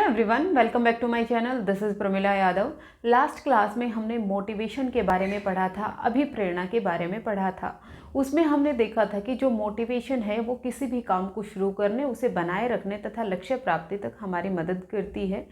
Everyone, welcome back to my channel. This is Pramila Yadav. Last class में हमने motivation के बारे में पढ़ा था, अभिप्रेरणा के बारे में पढ़ा था। उसमें हमने देखा था कि जो मोटिवेशन है वो किसी भी काम को शुरू करने, उसे बनाए रखने तथा लक्ष्य प्राप्ति तक हमारी मदद करती है।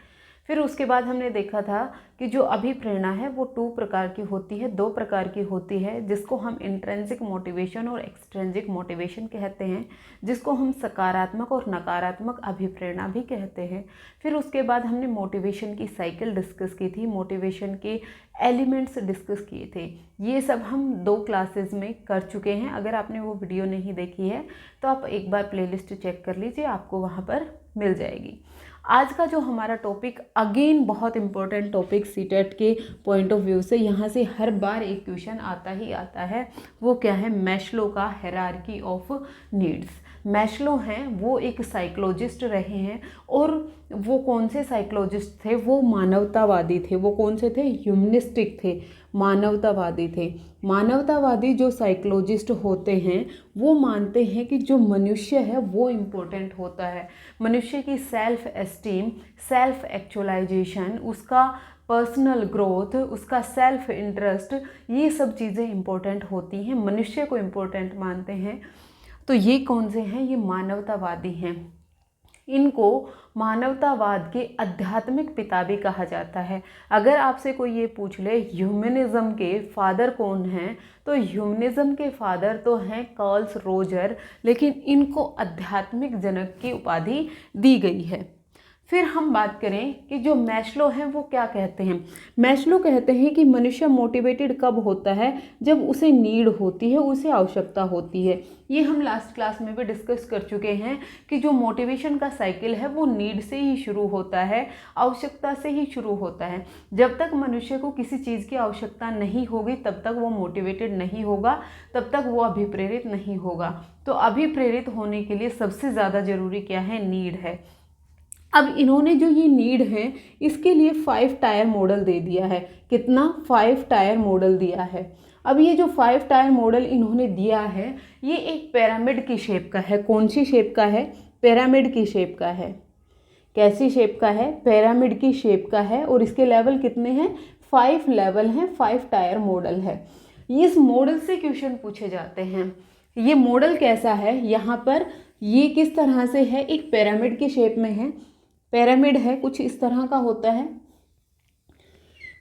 फिर उसके बाद हमने देखा था कि जो अभिप्रेरणा है वो 2 प्रकार की होती है, 2 प्रकार की होती है, जिसको हम इंट्रिंसिक मोटिवेशन और एक्सट्रिंसिक मोटिवेशन कहते हैं, जिसको हम सकारात्मक और नकारात्मक अभिप्रेरणा भी कहते हैं। फिर उसके बाद हमने मोटिवेशन की साइकिल डिस्कस की थी, मोटिवेशन के एलिमेंट्स डिस्कस किए थे। ये सब हम 2 क्लासेस में कर चुके हैं। अगर आपने वो वीडियो नहीं देखी है तो आप एक बार प्लेलिस्ट चेक कर लीजिए, आपको वहाँ पर मिल जाएगी। आज का जो हमारा टॉपिक अगेन बहुत इंपॉर्टेंट टॉपिक सीटेट के पॉइंट ऑफ व्यू से, यहाँ से हर बार एक क्वेश्चन आता ही आता है। वो क्या है? मैस्लो का हायरार्की ऑफ नीड्स। मैस्लो हैं, वो एक साइकोलॉजिस्ट रहे हैं, और वो कौन से साइकोलॉजिस्ट थे? वो मानवतावादी थे। वो कौन से थे? ह्यूमनिस्टिक थे, मानवतावादी थे। मानवतावादी जो साइकोलॉजिस्ट होते हैं वो मानते हैं कि जो मनुष्य है वो इम्पोर्टेंट होता है। मनुष्य की सेल्फ एस्टीम, सेल्फ एक्चुअलाइजेशन, उसका पर्सनल ग्रोथ, उसका सेल्फ इंटरेस्ट, ये सब चीज़ें इम्पोर्टेंट होती हैं, मनुष्य को इम्पोर्टेंट मानते हैं। तो ये कौन से हैं? ये मानवतावादी हैं। इनको मानवतावाद के आध्यात्मिक पिता भी कहा जाता है। अगर आपसे कोई ये पूछ ले ह्यूमनिज़्म के फादर कौन हैं, तो ह्यूमनिज़्म के फादर तो हैं कार्ल रोजर, लेकिन इनको आध्यात्मिक जनक की उपाधि दी गई है। फिर हम बात करें कि जो मैस्लो हैं वो क्या कहते हैं। मैस्लो कहते हैं कि मनुष्य मोटिवेटेड कब होता है? जब उसे नीड होती है, उसे आवश्यकता होती है। ये हम लास्ट क्लास में भी डिस्कस कर चुके हैं कि जो मोटिवेशन का साइकिल है वो नीड से ही शुरू होता है, आवश्यकता से ही शुरू होता है। जब तक मनुष्य को किसी चीज़ की आवश्यकता नहीं होगी तब तक वो मोटिवेटेड नहीं होगा, तब तक वो अभिप्रेरित नहीं होगा। तो अभिप्रेरित होने के लिए सबसे ज़्यादा ज़रूरी क्या है? नीड है। अब इन्होंने जो ये नीड है इसके लिए 5 टायर मॉडल दे दिया है। कितना? 5 टायर मॉडल दिया है। अब ये जो 5 टायर मॉडल इन्होंने दिया है ये एक पिरामिड की शेप का है। कौन सी शेप का है? पिरामिड की शेप का है। कैसी शेप का है? पिरामिड की शेप का है। और इसके लेवल कितने हैं? 5 लेवल हैं, 5 टायर मॉडल है। इस मॉडल से क्वेश्चन पूछे जाते हैं। ये मॉडल कैसा है? यहाँ पर ये किस तरह से है? एक पिरामिड की शेप में है। पिरामिड है, कुछ इस तरह का होता है।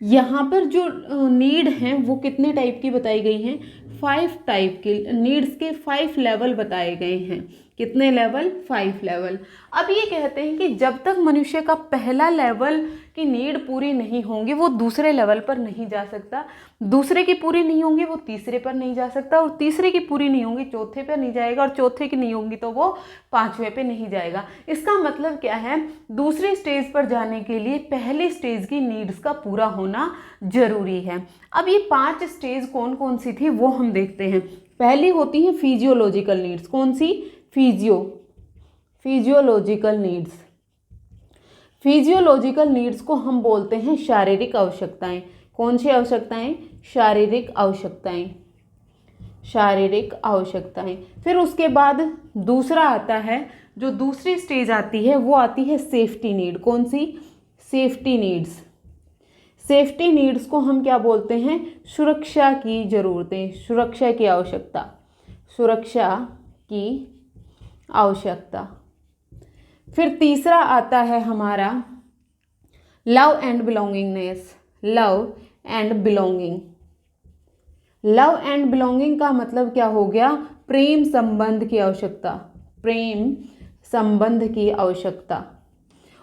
यहाँ पर जो नीड हैं वो कितने टाइप की बताई गई हैं? 5 टाइप की नीड्स के 5 लेवल बताए गए हैं। कितने लेवल? 5 लेवल। अब ये कहते हैं कि जब तक मनुष्य का पहला लेवल की नीड पूरी नहीं होंगी वो दूसरे लेवल पर नहीं जा सकता, दूसरे की पूरी नहीं होंगी वो तीसरे पर नहीं जा सकता, और तीसरे की पूरी नहीं होंगी चौथे पर नहीं जाएगा, और चौथे की नहीं होंगी तो वो 5वें पे नहीं जाएगा। इसका मतलब क्या है? दूसरे स्टेज पर जाने के लिए पहले स्टेज की नीड्स का पूरा होना जरूरी है। अब ये 5 स्टेज कौन कौन सी थी वो हम देखते हैं। पहली होती है फिजियोलॉजिकल नीड्स। कौन सी? Physiological needs. फिजियोलॉजिकल नीड्स को हम बोलते हैं शारीरिक आवश्यकताएं। कौन सी आवश्यकताएं? शारीरिक आवश्यकताएं। शारीरिक आवश्यकताएं। फिर उसके बाद दूसरा आता है, जो दूसरी स्टेज आती है वो आती है सेफ्टी नीड। कौन सी? Safety needs. सेफ्टी नीड्स को हम क्या बोलते हैं? सुरक्षा की जरूरतें, सुरक्षा की आवश्यकता, सुरक्षा की आवश्यकता। फिर तीसरा आता है हमारा love and belongingness. Love and belonging. Love and belonging का मतलब क्या हो गया? प्रेम संबंध की आवश्यकता, प्रेम संबंध की आवश्यकता।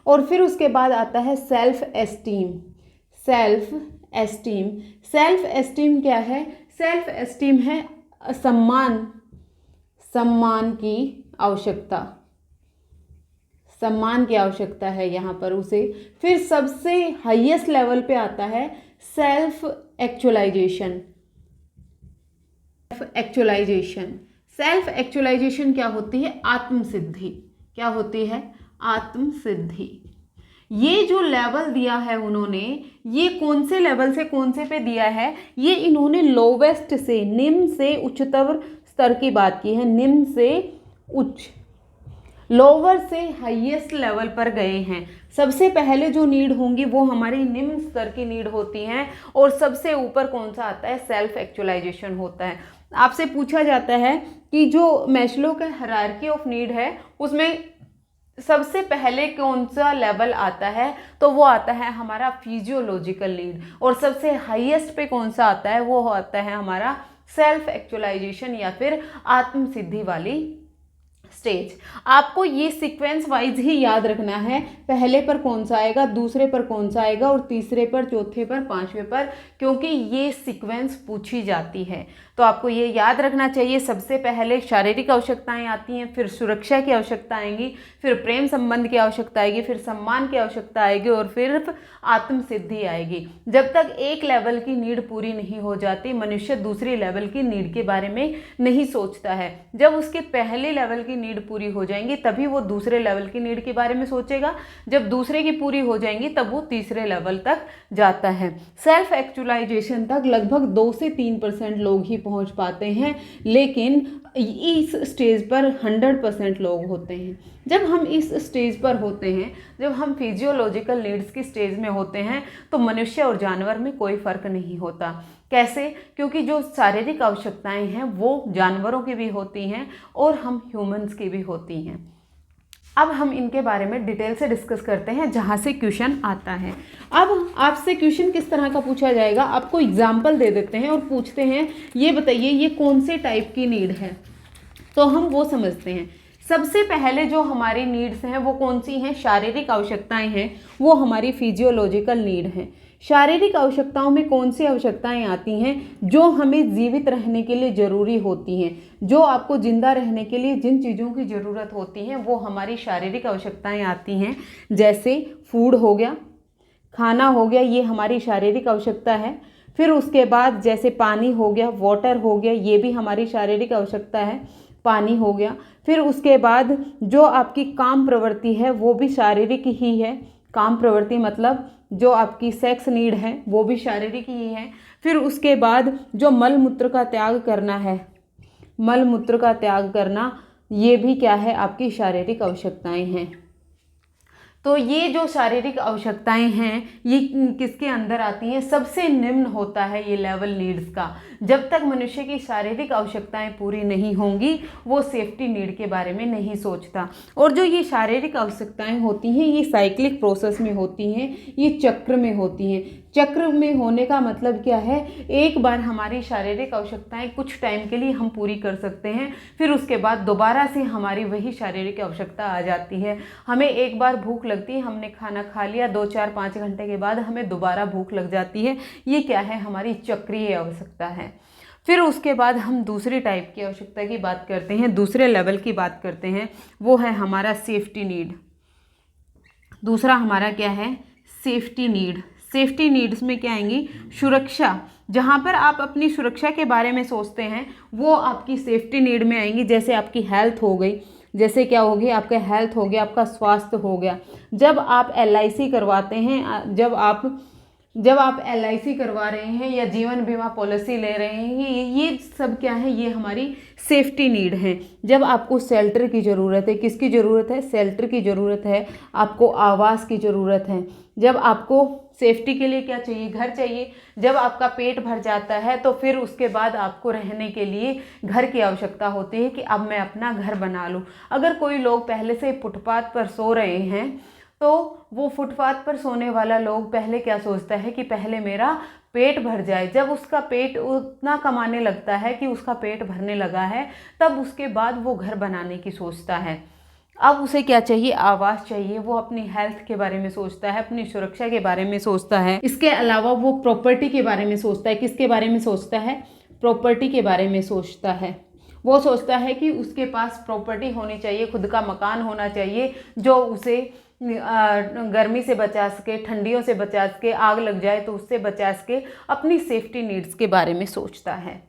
और फिर उसके बाद आता है self esteem. Self esteem. Self esteem क्या है? सेल्फ एस्टीम है सम्मान, सम्मान की आवश्यकता, सम्मान की आवश्यकता है यहाँ पर उसे। फिर सबसे हाईएस्ट लेवल पे आता है self actualisation. Actualisation, self actualisation क्या होती है? आत्मसिद्धि। क्या होती है? आत्मसिद्धि। ये जो लेवल दिया है उन्होंने, ये कौन से लेवल से कौन से पे दिया है? ये इन्होंने लोवेस्ट से, निम्न से उच्चतर स्तर की बात की है। निम्न से उच्च, लोअर से हाईएस्ट लेवल पर गए हैं। सबसे पहले जो नीड होंगी वो हमारी निम्न स्तर की नीड होती हैं, और सबसे ऊपर कौन सा आता है, सेल्फ एक्चुअलाइजेशन होता है। आपसे पूछा जाता है कि जो मैस्लो का हायरार्की ऑफ नीड है उसमें सबसे पहले कौन सा लेवल आता है, तो वो आता है हमारा फिजियोलॉजिकल नीड, और सबसे हाईएस्ट पे कौन सा आता है, वो आता है हमारा सेल्फ एक्चुअलाइजेशन या फिर आत्म सिद्धि वाली स्टेज। आपको ये सीक्वेंस वाइज ही याद रखना है, पहले पर कौन सा आएगा, दूसरे पर कौन सा आएगा, और तीसरे पर, चौथे पर, पांचवे पर, क्योंकि ये सीक्वेंस पूछी जाती है। तो आपको ये याद रखना चाहिए, सबसे पहले शारीरिक आवश्यकताएं आती हैं, फिर सुरक्षा की आवश्यकता आएंगी, फिर प्रेम संबंध की आवश्यकता आएगी, फिर सम्मान की आवश्यकता आएगी, और फिर आत्म सिद्धि आएगी। जब तक एक लेवल की नीड पूरी नहीं हो जाती, मनुष्य दूसरी लेवल की नीड के बारे में नहीं सोचता है। जब उसके पहले लेवल की नीड पूरी हो जाएंगी तभी वो दूसरे लेवल की नीड के बारे में सोचेगा, जब दूसरे की पूरी हो जाएंगी तब वो तीसरे लेवल तक जाता है। सेल्फ एक्चुअलाइजेशन तक लगभग 2 से 3% लोग ही पहुंच पाते हैं, लेकिन इस स्टेज पर 100% लोग होते हैं। जब हम इस स्टेज पर होते हैं, जब हम फिजियोलॉजिकल नीड्स की स्टेज में होते हैं, तो मनुष्य और जानवर में कोई फर्क नहीं होता। कैसे? क्योंकि जो शारीरिक आवश्यकताएं हैं वो जानवरों की भी होती हैं और हम ह्यूमंस की भी होती हैं। अब हम इनके बारे में डिटेल से डिस्कस करते हैं जहाँ से क्वेश्चन आता है। अब आपसे क्वेश्चन किस तरह का पूछा जाएगा, आपको एग्जाम्पल दे देते हैं और पूछते हैं ये बताइए ये कौन से टाइप की नीड है, तो हम वो समझते हैं। सबसे पहले जो हमारी नीड्स हैं वो कौन सी हैं, शारीरिक आवश्यकताएं हैं, वो हमारी फिजियोलॉजिकल नीड हैं। शारीरिक आवश्यकताओं में कौन सी आवश्यकताएं आती हैं, जो हमें जीवित रहने के लिए ज़रूरी होती हैं, जो आपको जिंदा रहने के लिए जिन चीज़ों की ज़रूरत होती हैं वो हमारी शारीरिक आवश्यकताएं आती हैं। जैसे फूड हो गया, खाना हो गया, ये हमारी शारीरिक आवश्यकता है। फिर उसके बाद जैसे पानी हो गया, वाटर हो गया, ये भी हमारी शारीरिक आवश्यकता है, पानी हो गया। फिर उसके बाद जो आपकी काम प्रवृत्ति है वो भी शारीरिक ही है, काम प्रवृत्ति मतलब जो आपकी सेक्स नीड है वो भी शारीरिक ही है। फिर उसके बाद जो मल मूत्र का त्याग करना है, मल मूत्र का त्याग करना, ये भी क्या है, आपकी शारीरिक आवश्यकताएं हैं। तो ये जो शारीरिक आवश्यकताएं हैं ये किसके अंदर आती हैं, सबसे निम्न होता है ये लेवल नीड्स का। जब तक मनुष्य की शारीरिक आवश्यकताएं पूरी नहीं होंगी वो सेफ्टी नीड के बारे में नहीं सोचता। और जो ये शारीरिक आवश्यकताएं होती हैं ये साइक्लिक प्रोसेस में होती हैं, ये चक्र में होती हैं। चक्र में होने का मतलब क्या है, एक बार हमारी शारीरिक आवश्यकताएं कुछ टाइम के लिए हम पूरी कर सकते हैं, फिर उसके बाद दोबारा से हमारी वही शारीरिक आवश्यकता आ जाती है। हमें एक बार भूख लगती है, हमने खाना खा लिया, 2, 4, 5 घंटे के बाद हमें दोबारा भूख लग जाती है। ये क्या है, हमारी चक्रीय आवश्यकता है। फिर उसके बाद हम दूसरी टाइप की आवश्यकता की बात करते हैं, दूसरे लेवल की बात करते हैं, वो है हमारा सेफ्टी नीड। दूसरा हमारा क्या है, सेफ्टी नीड। सेफ्टी नीड्स में क्या आएंगी, सुरक्षा। जहाँ पर आप अपनी सुरक्षा के बारे में सोचते हैं वो आपकी सेफ्टी नीड में आएंगी। जैसे आपकी हेल्थ हो गई, जैसे क्या होगी, आपका हेल्थ हो गया, आपका स्वास्थ्य हो गया। जब आप LIC करवाते हैं, जब आप LIC करवा रहे हैं या जीवन बीमा पॉलिसी ले रहे हैं, ये सब क्या है, ये हमारी सेफ्टी नीड है। जब आपको शेल्टर की ज़रूरत है, किसकी ज़रूरत है, शेल्टर की ज़रूरत है, आपको आवास की ज़रूरत है। जब आपको सेफ्टी के लिए क्या चाहिए, घर चाहिए। जब आपका पेट भर जाता है तो फिर उसके बाद आपको रहने के लिए घर की आवश्यकता होती है कि अब मैं अपना घर बना लूँ। अगर कोई लोग पहले से फुटपाथ पर सो रहे हैं तो वो फुटपाथ पर सोने वाला लोग पहले क्या सोचता है कि पहले मेरा पेट भर जाए। जब उसका पेट उतना कमाने लगता है कि उसका पेट भरने लगा है, तब उसके बाद वो घर बनाने की सोचता है। अब उसे क्या चाहिए, आवास चाहिए। वो अपनी हेल्थ के बारे में सोचता है, अपनी सुरक्षा के बारे में सोचता है। इसके अलावा वो प्रॉपर्टी के बारे में सोचता है। किसके बारे में सोचता है, प्रॉपर्टी के बारे में सोचता है। वो सोचता है कि उसके पास प्रॉपर्टी होनी चाहिए, खुद का मकान होना चाहिए जो उसे गर्मी से बचा सके, ठंडियों से बचा सके, आग लग जाए तो उससे बचा सके। अपनी सेफ्टी नीड्स के बारे में सोचता है।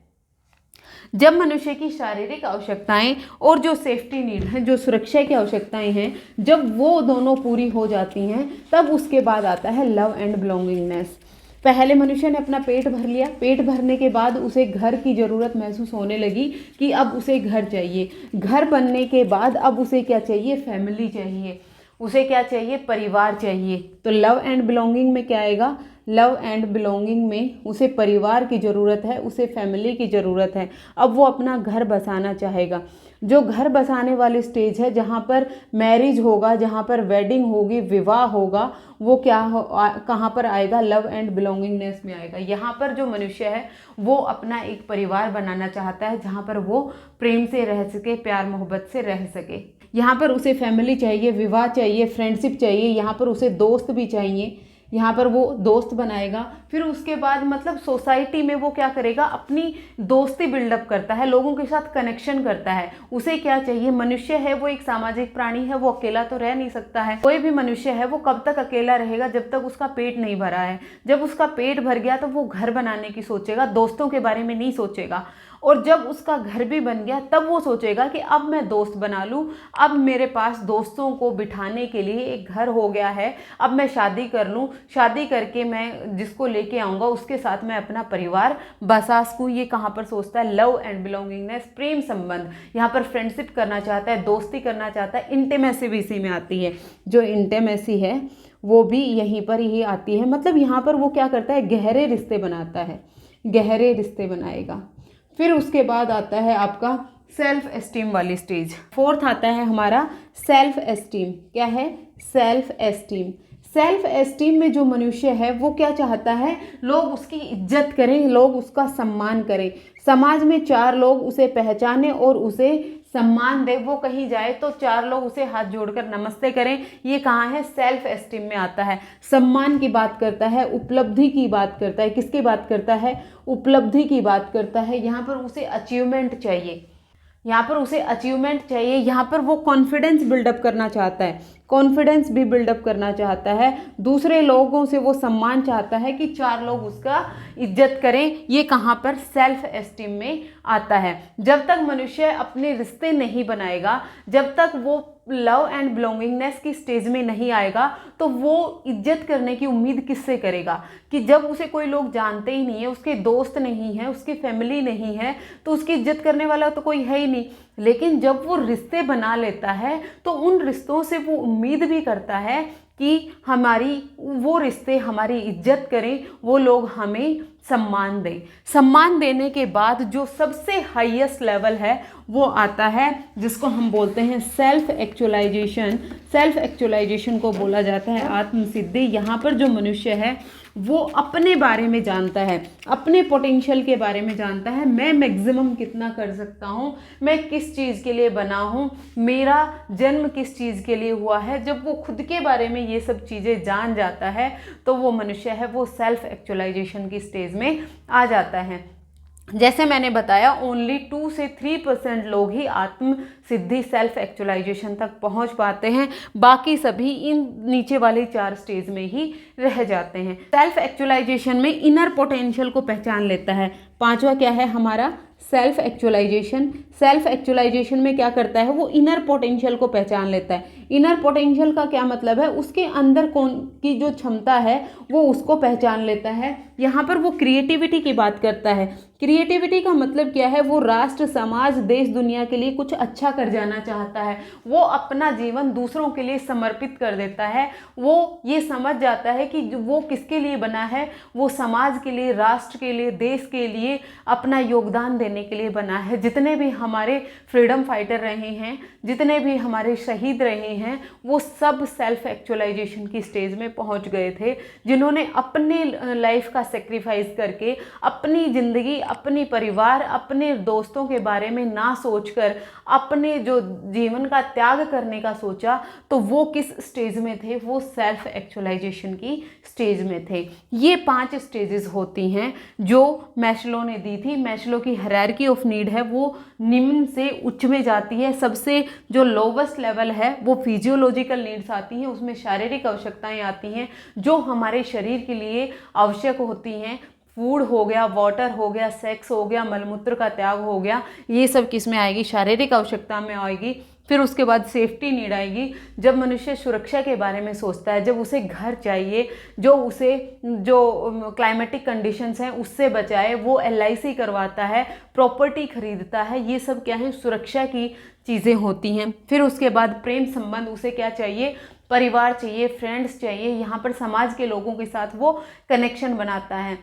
जब मनुष्य की शारीरिक आवश्यकताएं और जो सेफ्टी नीड है, जो सुरक्षा की आवश्यकताएं हैं, जब वो दोनों पूरी हो जाती हैं तब उसके बाद आता है लव एंड बिलोंगिंगनेस। पहले मनुष्य ने अपना पेट भर लिया, पेट भरने के बाद उसे घर की ज़रूरत महसूस होने लगी कि अब उसे घर चाहिए। घर बनने के बाद अब उसे क्या चाहिए, फैमिली चाहिए, उसे क्या चाहिए, परिवार चाहिए। तो लव एंड बिलोंगिंग में क्या आएगा, लव एंड बिलोंगिंग में उसे परिवार की ज़रूरत है, उसे फैमिली की ज़रूरत है। अब वो अपना घर बसाना चाहेगा। जो घर बसाने वाली स्टेज है, जहाँ पर मैरिज होगा, जहाँ पर वेडिंग होगी, विवाह होगा, वो कहाँ पर आएगा, लव एंड बिलोंगिंगनेस में आएगा। यहाँ पर जो मनुष्य है वो अपना एक परिवार बनाना चाहता है, जहाँ पर वो प्रेम से रह सके, प्यार मोहब्बत से रह सके। यहाँ पर उसे फैमिली चाहिए, विवाह चाहिए, फ्रेंडशिप चाहिए, यहाँ पर उसे दोस्त भी चाहिए, यहाँ पर वो दोस्त बनाएगा। फिर उसके बाद मतलब सोसाइटी में वो क्या करेगा, अपनी दोस्ती बिल्डअप करता है, लोगों के साथ कनेक्शन करता है। उसे क्या चाहिए, मनुष्य है वो एक सामाजिक प्राणी है, वो अकेला तो रह नहीं सकता है। कोई भी मनुष्य है वो कब तक अकेला रहेगा, जब तक उसका पेट नहीं भरा है। जब उसका पेट भर गया तो वो घर बनाने की सोचेगा, दोस्तों के बारे में नहीं सोचेगा। और जब उसका घर भी बन गया तब वो सोचेगा कि अब मैं दोस्त बना लूँ, अब मेरे पास दोस्तों को बिठाने के लिए एक घर हो गया है, अब मैं शादी कर लूँ, शादी करके मैं जिसको लेके आऊँगा उसके साथ मैं अपना परिवार बसा सकूँ। ये कहाँ पर सोचता है, लव एंड बिलोंगिंगनेस, प्रेम संबंध। यहाँ पर फ्रेंडशिप करना चाहता है, दोस्ती करना चाहता है। इंटीमेसी भी इसी में आती है, जो इंटीमेसी है वो भी यहीं पर ही आती है। मतलब यहाँ पर वो क्या करता है, गहरे रिश्ते बनाता है, गहरे रिश्ते बनाएगा। फिर उसके बाद आता है आपका सेल्फ एस्टीम वाली स्टेज। फोर्थ आता है हमारा सेल्फ एस्टीम। क्या है, सेल्फ एस्टीम। सेल्फ एस्टीम में जो मनुष्य है वो क्या चाहता है, लोग उसकी इज्जत करें, लोग उसका सम्मान करें, समाज में चार लोग उसे पहचाने और उसे सम्मान दे। वो कहीं जाए तो चार लोग उसे हाथ जोड़कर नमस्ते करें। ये कहाँ है, सेल्फ एस्टीम में आता है। सम्मान की बात करता है, उपलब्धि की बात करता है। किसकी बात करता है, उपलब्धि की बात करता है। यहाँ पर उसे अचीवमेंट चाहिए, यहाँ पर उसे अचीवमेंट चाहिए। यहाँ पर वो कॉन्फिडेंस बिल्डअप करना चाहता है, कॉन्फिडेंस भी बिल्डअप करना चाहता है। दूसरे लोगों से वो सम्मान चाहता है कि चार लोग उसका इज्जत करें। ये कहाँ पर, सेल्फ एस्टीम में आता है। जब तक मनुष्य अपने रिश्ते नहीं बनाएगा, जब तक वो लव एंड बिलोंगिंगनेस की स्टेज में नहीं आएगा, तो वो इज्जत करने की उम्मीद किससे करेगा, कि जब उसे कोई लोग जानते ही नहीं है, उसके दोस्त नहीं है, उसकी फैमिली नहीं है, तो उसकी इज्जत करने वाला तो कोई है ही नहीं। लेकिन जब वो रिश्ते बना लेता है तो उन रिश्तों से वो उम्मीद भी करता है कि हमारी वो रिश्ते हमारी इज्जत करें, वो लोग हमें सम्मान दें। सम्मान देने के बाद जो सबसे हाईएस्ट लेवल है वो आता है, जिसको हम बोलते हैं सेल्फ एक्चुअलाइजेशन। सेल्फ एक्चुअलाइजेशन को बोला जाता है आत्मसिद्धि। यहाँ पर जो मनुष्य है वो अपने बारे में जानता है, अपने पोटेंशियल के बारे में जानता है। मैं मैक्सिमम कितना कर सकता हूँ, मैं किस चीज़ के लिए बना हूँ, मेरा जन्म किस चीज़ के लिए हुआ है। जब वो खुद के बारे में ये सब चीज़ें जान जाता है तो वो मनुष्य है वो सेल्फ एक्चुअलाइजेशन की स्टेज में आ जाता है। जैसे मैंने बताया, ओनली 2 से 3% लोग ही आत्म सिद्धि, सेल्फ एक्चुअलाइजेशन तक पहुंच पाते हैं। बाकी सभी इन नीचे वाली 4 स्टेज में ही रह जाते हैं। सेल्फ एक्चुअलाइजेशन में इनर पोटेंशियल को पहचान लेता है। पांचवा क्या है हमारा, सेल्फ एक्चुअलाइजेशन। सेल्फ एक्चुअलाइजेशन में क्या करता है, वो इनर पोटेंशियल को पहचान लेता है। इनर पोटेंशियल का क्या मतलब है, उसके अंदर कौन की जो क्षमता है वो उसको पहचान लेता है। यहाँ पर वो क्रिएटिविटी की बात करता है। क्रिएटिविटी का मतलब क्या है, वो राष्ट्र, समाज, देश, दुनिया के लिए कुछ अच्छा कर जाना चाहता है। वो अपना जीवन दूसरों के लिए समर्पित कर देता है। वो ये समझ जाता है कि वो किसके लिए बना है, वो समाज के लिए, राष्ट्र के लिए, देश के लिए अपना योगदान देने के लिए बना है। जितने भी हमारे फ्रीडम फाइटर रहे हैं, जितने भी हमारे शहीद रहे हैं, वो सब सेल्फ एक्चुअलाइजेशन की स्टेज में पहुंच गए थे, जिन्होंने अपने लाइफ का सेक्रीफाइस करके अपनी ज़िंदगी, अपनी परिवार, अपने दोस्तों के बारे में ना सोचकर अपने जो जीवन का त्याग करने का सोचा, तो वो किस स्टेज में थे, वो सेल्फ एक्चुअलाइजेशन की स्टेज में थे। ये 5 स्टेजेस होती हैं जो मैस्लो ने दी थी। मैस्लो की हायरार्की ऑफ नीड है वो निम्न से उच्च में जाती है। सबसे जो लोवेस्ट लेवल है वो फिजियोलॉजिकल नीड्स आती हैं, उसमें शारीरिक आवश्यकताएं आती हैं जो हमारे शरीर के लिए आवश्यक होती हैं। फूड हो गया, वाटर हो गया, सेक्स हो गया, मलमूत्र का त्याग हो गया, ये सब किस में आएगी, शारीरिक आवश्यकता में आएगी। फिर उसके बाद सेफ्टी नीड आएगी, जब मनुष्य सुरक्षा के बारे में सोचता है, जब उसे घर चाहिए जो उसे जो क्लाइमेटिक कंडीशंस हैं उससे बचाए, वो LIC करवाता है, प्रॉपर्टी खरीदता है, ये सब क्या है, सुरक्षा की चीज़ें होती हैं। फिर उसके बाद प्रेम संबंध, उसे क्या चाहिए, परिवार चाहिए, फ्रेंड्स चाहिए, यहाँ पर समाज के लोगों के साथ वो कनेक्शन बनाता है।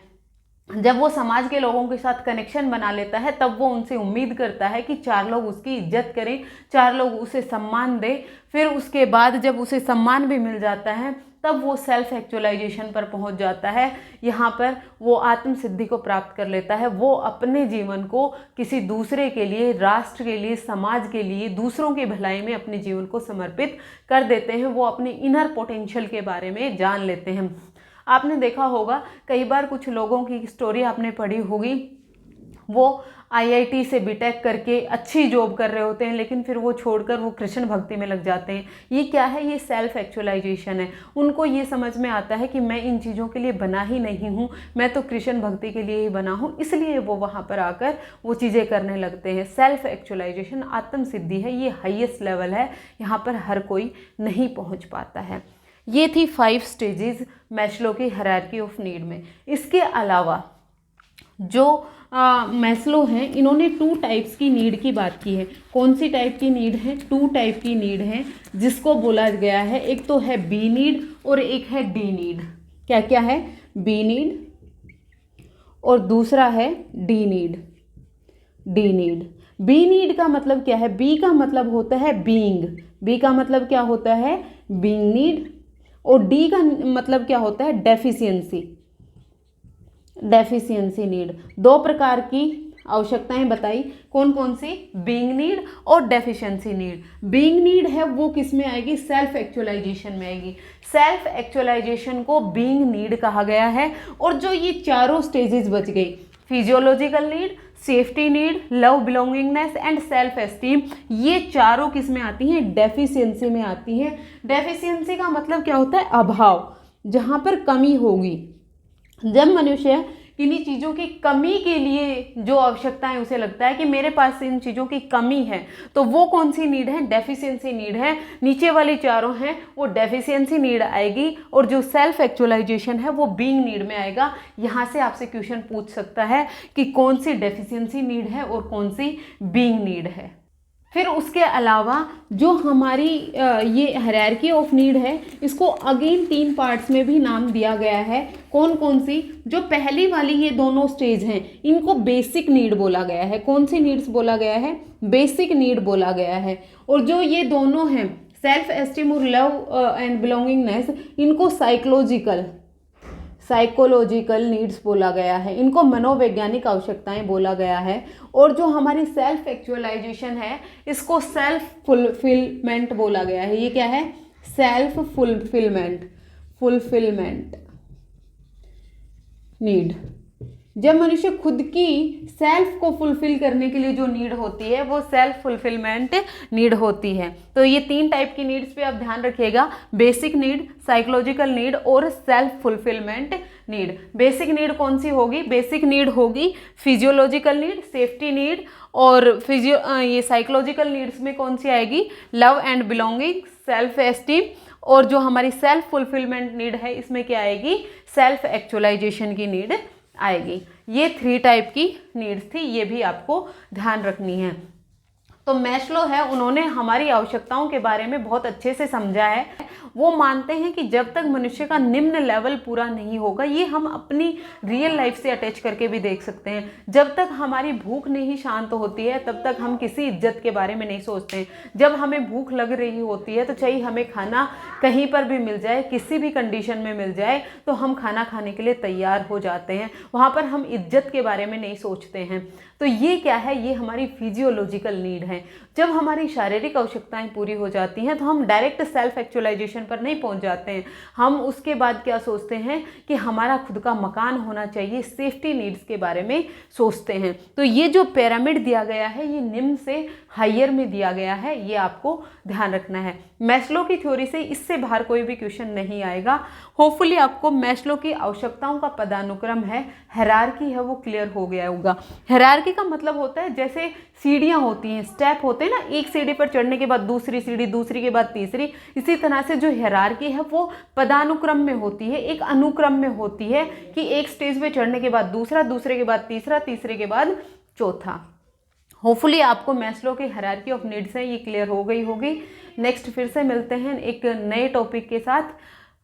जब वो समाज के लोगों के साथ कनेक्शन बना लेता है तब वो उनसे उम्मीद करता है कि 4 लोग उसकी इज्जत करें, 4 लोग उसे सम्मान दें। फिर उसके बाद जब उसे सम्मान भी मिल जाता है तब वो सेल्फ एक्चुअलाइजेशन पर पहुंच जाता है। यहाँ पर वो आत्म सिद्धि को प्राप्त कर लेता है। वो अपने जीवन को किसी दूसरे के लिए, राष्ट्र के लिए, समाज के लिए, दूसरों की भलाई में अपने जीवन को समर्पित कर देते हैं। वो अपने इनर पोटेंशियल के बारे में जान लेते हैं। आपने देखा होगा कई बार कुछ लोगों की स्टोरी आपने पढ़ी होगी, वो IIT से BTech करके अच्छी जॉब कर रहे होते हैं लेकिन फिर वो छोड़कर वो कृष्ण भक्ति में लग जाते हैं। ये क्या है, ये सेल्फ एक्चुअलाइजेशन है। उनको ये समझ में आता है कि मैं इन चीज़ों के लिए बना ही नहीं हूँ, मैं तो कृष्ण भक्ति के लिए ही बना हूँ, इसलिए वो वहाँ पर आकर वो चीज़ें करने लगते हैं। सेल्फ एक्चुअलाइजेशन आत्म सिद्धि है, ये हाईएस्ट लेवल है, यहाँ पर हर कोई नहीं पहुँच पाता है। ये थी 5 स्टेजेस मैस्लो की हायरार्की ऑफ नीड में। इसके अलावा जो मैस्लो हैं, इन्होंने 2 टाइप्स की नीड की बात की है। कौन सी टाइप की नीड है? 2 टाइप की नीड है जिसको बोला गया है, एक तो है बी नीड और एक है डी नीड। क्या क्या है? बी नीड और दूसरा है D need. D need, B need का मतलब क्या है? बी का मतलब होता है बीइंग, बी का मतलब क्या होता है? Being need. और डी का मतलब क्या होता है? Deficiency, deficiency need. 2 प्रकार की आवश्यकताएं बताई, कौन कौन सी? बीइंग नीड और डेफिशिएंसी नीड। बीइंग नीड है वो किस में आएगी? सेल्फ एक्चुअलाइजेशन में आएगी। सेल्फ एक्चुअलाइजेशन को बीइंग नीड कहा गया है। और जो ये चारों स्टेजेस बच गई, physiological need, safety need, love belongingness and self esteem, ये चारों किस में आती हैं? डेफिशिएंसी में आती हैं। डेफिशिएंसी का मतलब क्या होता है? अभाव, जहाँ पर कमी होगी। जब मनुष्य किन्हीं चीज़ों की कमी के लिए जो आवश्यकता है, उसे लगता है कि मेरे पास इन चीज़ों की कमी है, तो वो कौन सी नीड है? डेफिशिएंसी नीड है। नीचे वाली चारों हैं वो डेफिशिएंसी नीड आएगी और जो सेल्फ एक्चुअलाइजेशन है वो बीइंग नीड में आएगा। यहाँ से आपसे क्वेश्चन पूछ सकता है कि कौन सी डेफिशिएंसी नीड है और कौन सी बीइंग नीड है। फिर उसके अलावा जो हमारी ये हायरार्की ऑफ नीड है, इसको अगेन 3 पार्ट्स में भी नाम दिया गया है। कौन कौन सी? जो पहली वाली ये दोनों स्टेज हैं, इनको बेसिक नीड बोला गया है। कौन सी नीड्स बोला गया है? बेसिक नीड बोला गया है। और जो ये दोनों हैं, सेल्फ एस्टीम और लव एंड बिलोंगिंगनेस, इनको साइकोलॉजिकल नीड्स बोला गया है। इनको मनोवैज्ञानिक आवश्यकताएं बोला गया है। और जो हमारी सेल्फ एक्चुअलाइजेशन है, इसको सेल्फ फुलफिलमेंट बोला गया है। ये क्या है? Self fulfilment need. जब मनुष्य खुद की सेल्फ को फुलफिल करने के लिए जो नीड होती है वो सेल्फ फुलफिलमेंट नीड होती है। तो ये 3 टाइप की नीड्स पे आप ध्यान रखिएगा, बेसिक नीड, साइकोलॉजिकल नीड और self fulfilment need. Basic need कौन सी होगी? बेसिक नीड होगी फिजियोलॉजिकल नीड, सेफ्टी नीड। और ये साइकोलॉजिकल नीड्स में कौन सी आएगी? Love and belonging, self esteem. और जो हमारी सेल्फ फुलफिलमेंट नीड है, इसमें क्या आएगी? सेल्फ एक्चुअलाइजेशन की नीड आएगी। ये 3 टाइप की नीड्स थी, ये भी आपको ध्यान रखनी है। तो मैस्लो है, उन्होंने हमारी आवश्यकताओं के बारे में बहुत अच्छे से समझा है। वो मानते हैं कि जब तक मनुष्य का निम्न लेवल पूरा नहीं होगा, ये हम अपनी रियल लाइफ से अटैच करके भी देख सकते हैं। जब तक हमारी भूख नहीं शांत होती है तब तक हम किसी इज्जत के बारे में नहीं सोचते हैं। जब हमें भूख लग रही होती है तो चाहे हमें खाना कहीं पर भी मिल जाए, किसी भी कंडीशन में मिल जाए, तो हम खाना खाने के लिए तैयार हो जाते हैं। वहाँ पर हम इज्जत के बारे में नहीं सोचते हैं। तो ये क्या है? ये हमारी फिजियोलॉजिकल नीड है। जब हमारी शारीरिक आवश्यकताएं पूरी हो जाती हैं तो हम डायरेक्ट सेल्फ एक्चुअलाइजेशन पर नहीं पहुंच जाते हैं। हम उसके बाद क्या सोचते हैं कि हमारा खुद का मकान होना चाहिए, सेफ्टी नीड्स के बारे में सोचते हैं। तो ये जो पिरामिड दिया गया है, ये निम्न से हायर में दिया गया है, ये आपको ध्यान रखना है। मैस्लो की थ्योरी से इससे बाहर कोई भी क्वेश्चन नहीं आएगा। होपफुली आपको मैस्लो की आवश्यकताओं का पदानुक्रम है, हायरार्की है, वो क्लियर हो गया होगा। हायरार्की का मतलब होता है जैसे सीढ़ियाँ होती हैं, स्टेप होते हैं ना, एक सीढ़ी पर चढ़ने के बाद दूसरी सीढ़ी, दूसरी के बाद तीसरी, इसी तरह से जो हायरार्की है वो पदानुक्रम में होती है, एक अनुक्रम में होती है कि एक स्टेज पे चढ़ने के बाद दूसरा, दूसरे के बाद तीसरा, तीसरे के बाद चौथा। होपफुली आपको मैस्लो की हायरार्की ऑफ नीड्स है ये क्लियर हो गई होगी। नेक्स्ट फिर से मिलते हैं एक नए टॉपिक के साथ।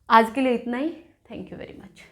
आज के लिए इतना ही। Thank you very much.